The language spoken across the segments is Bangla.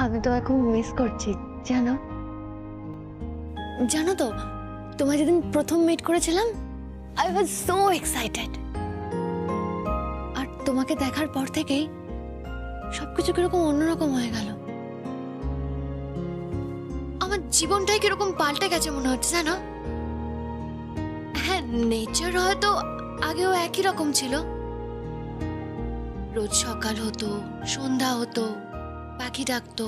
আমি তো এখন মিস করছি জানো। জানো তো তোমায় যেদিন প্রথম মিট করেছিলাম আই ওয়াজ সো এক্সাইটেড। আর তোমাকে দেখার পর থেকেই সবকিছু কিরকম অন্যরকম হয়ে গেল। আমার জীবনটাই কিরকম পাল্টে গেছে মনে হচ্ছে জানো। হ্যাঁ, নেচার হয়তো আগেও একই রকম ছিল। রোজ সকাল হতো, সন্ধ্যা হতো, পাখি ডাকতো,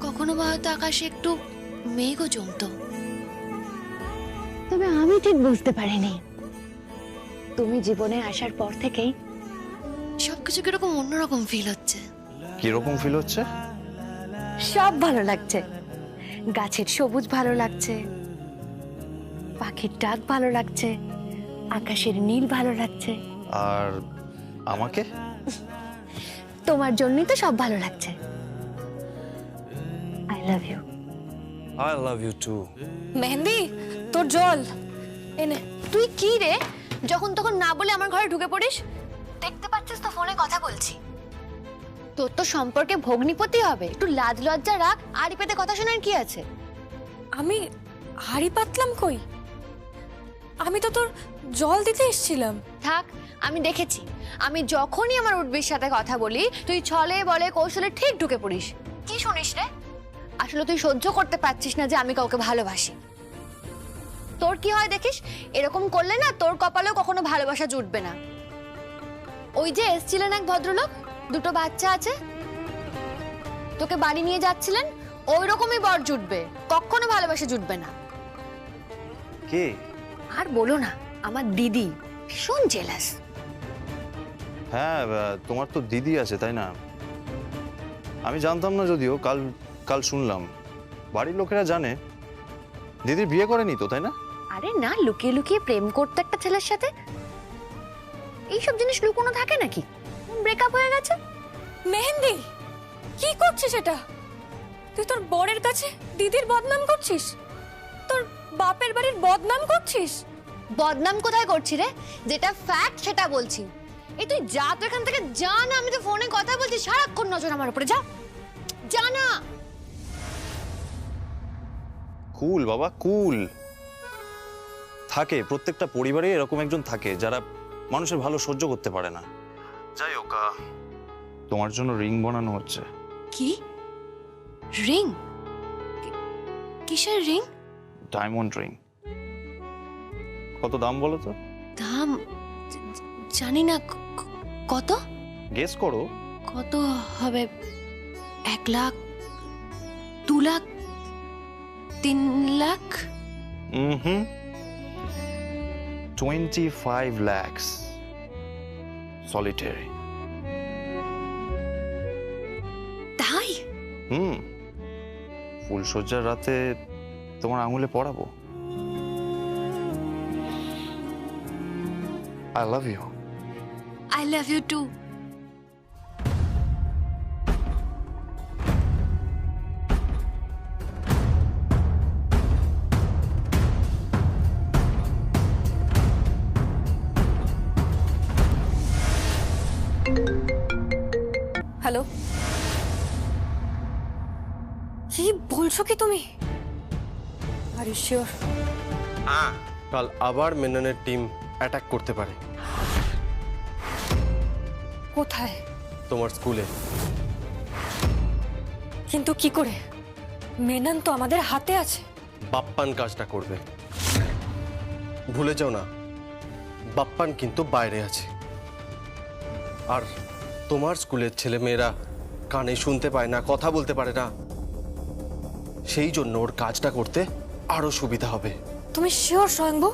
কখনো বা হয়তো আকাশে একটু মেঘও জমতো। তবে আমি ঠিক বুঝতে পারিনি তুমি জীবনে আসার পর থেকেই সবকিছু কিরকম অন্যরকম ফিল হচ্ছে। কিরকম ফিল হচ্ছে? সব ভালো লাগছে। গাছের সবুজ ভালো লাগছে, পাখির ডাক ভালো লাগছে, আকাশের নীল ভালো লাগছে। আর আমাকে? তোমার জন্যই তো সব ভালো লাগছে। I love you. I love you too. Mehendi, তোর জল এনে। তুই কি রে, যখন তখন না বলে আমার ঘরে ঢুকে পড়িস? দেখতে পাচ্ছিস তো ফোনে কথা বলছি। তোর তো সম্পর্কে ভগ্নিপতি হবে, একটু লাজ লজ্জা রাখ। আড়ি পেতে কথা শোনার কি আছে? আমি হাড়ি পাতলাম কই? আমি তো তোর জল দিতে এসেছিলাম। থাক, আমি দেখেছি। আমি যখনই আমার উর্বির সাথে কথা বলি তুই ছলে বলে কৌশলে ঠিক ঢুকে পড়িস। কি শুনিস রে? আসলে তুই সহ্য করতে পারছিস না যে আমি কাউকে ভালোবাসি। তোর কি হয় দেখিস, এরকম করলে না তোর কপালেও কখনো ভালোবাসা জুটবে না। ওই যে এসছিলেন এক ভদ্রলোক, দুটো বাচ্চা আছে, তোকে বাড়ি নিয়ে যাচ্ছিলেন, ওই রকমই বর জুটবে, কখনো ভালোবাসা জুটবে না। কে? আর বলো না, আমার দিদি ভীষণ জেলাস। হ্যাঁ, তোমার তো দিদি আছে তাই না? আমি জানতাম না, যদিও কাল কাল শুনলাম। বাড়ির লোকেরা জানে দিদির বিয়ে করেনি তো, তাই না? আরে না, লুকিয়ে লুকিয়ে প্রেম করতে একটা ছেলের সাথে। এইসব জিনিস লুকোনো থাকে নাকি? ব্রেকআপ হয়ে গেছে। মেহেন্দি, কি করছিস এটা? তুই তোর বরের কাছে দিদির বদনাম করছিস, তোর বাপের বাড়ির বদনাম করছিস। বদনাম কোথায় করছি রে? যেটা ফ্যাক্ট সেটা বলছি। এই তুই যা তো এখান থেকে, যা না। আমি তো ফোনে কথা বলছি, সারাক্ষণ নজর আমার উপরে। যা যা না। কুল বাবা, কুল। থাকে, প্রত্যেকটা পরিবারে এরকম একজন থাকে যারা মানুষের ভালো সহ্য করতে পারে না। যাই হোক, তোমার জন্য রিং বানানো হচ্ছে। কি রিং? কিসের রিং? Diamond ring. কত দাম বলো তো? দাম জানি না। কত? গেস করো। কত হবে? 1 লাখ, 2 লাখ, 3 লাখ? হুম, 25 lakhs solitary। তাই? ফুলসজ্জার রাতে তোমার আঙুলে পরাবো। I love you. I love you too. Hello, কি বলছো কি তুমি? Are you sure? কাল আবার মেননের টিম অ্যাটাক করতে পারে। কোথায়? তোমার স্কুলে। কিন্তু কি করে? মেনন তো আমাদের হাতে আছে। বাপ্পান কাজটা করবে, ভুলে যাও না। বাপ্পান কিন্তু বাইরে আছে। আর তোমার স্কুলের ছেলে মেয়েরা কানে শুনতে পায় না, কথা বলতে পারে না। সেই জন্য ওর কাজটা করতে আরো সুবিধা হবে। তুমি শিওর স্বয়ংভু?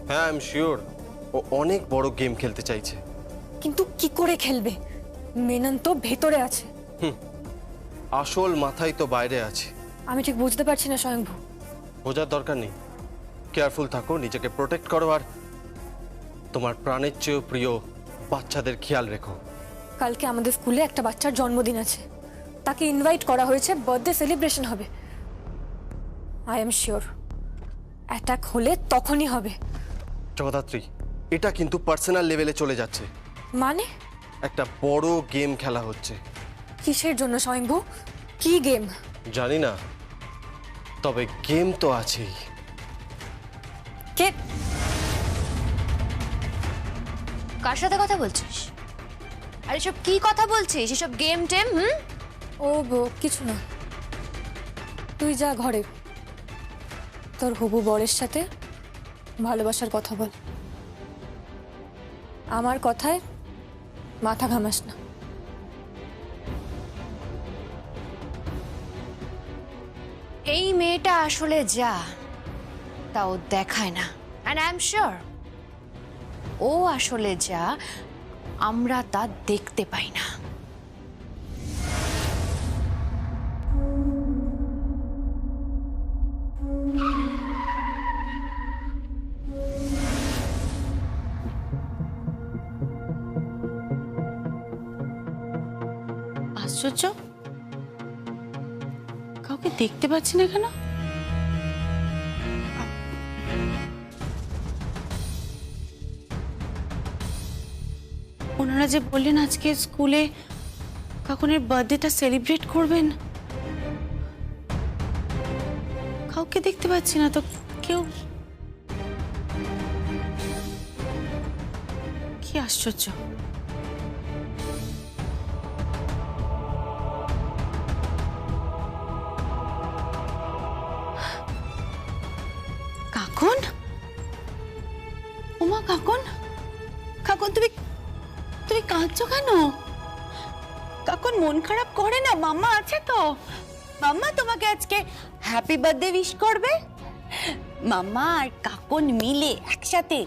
হ্যাঁ, আই এম শিওর। ও অনেক বড় গেম খেলতে চাইছে। কিন্তু কি করে খেলবে? মেনন তো ভেতরে আছে। আসল মাথাই তো বাইরে আছে। আমি ঠিক বুঝতে পারছি না স্বয়ংভু। বোঝার দরকার নেই। কেয়ারফুল থাকো, নিজেকে প্রোটেক্ট করো, আর তোমার প্রাণের চেয়েও প্রিয় বাচ্চাদের খেয়াল রেখো। কালকে আমাদের স্কুলে একটা বাচ্চার জন্মদিন আছে, তাকে ইনভাইট করা হয়েছে, বার্থডে সেলিব্রেশন হবে। আই এম শিওর অ্যাটাক হলে তখনই হবে। জগদ্ধাত্রী, এটা কিন্তু পার্সোনাল লেভেলে চলে যাচ্ছে। মানে? একটা বড় গেম খেলা হচ্ছে, কিসের জন্য স্বয়ংভু? কি গেম? জানি না, তবে গেম তো আছেই। কে? কার সাথে কথা বলছিস? আর এসব কি কথা বলছিস? এসব গেম টেম? ও কিছু না, তুই যা ঘরে তোর হবু বরের সাথে ভালোবাসার কথা বল। আমার কথায় মাথা ঘামাস না। এই মেয়েটা আসলে যা তা ও দেখায় না, অ্যান্ড আই এম শিওর ও আসলে যা আমরা তা দেখতে পাই না। আশ্চর্য, কাউকে দেখতে পাচ্ছি না কেন? ওনারা যে বললেন আজকে স্কুলে কাকুনের বার্থডেটা সেলিব্রেট করবেন, কাউকে দেখতে পাচ্ছি না তো। কেউ, কি আশ্চর্য। কাকন, ওমা কাকন, কাকন তুমি তুমি কাঁদছো কেন? কাকন মন খারাপ করে না, মাম্মা আছে তো। মাম্মা তোমাকে আজকে হ্যাপি বার্থডে উইশ করবে। মাম্মা আর কাকন মিলে একসাথে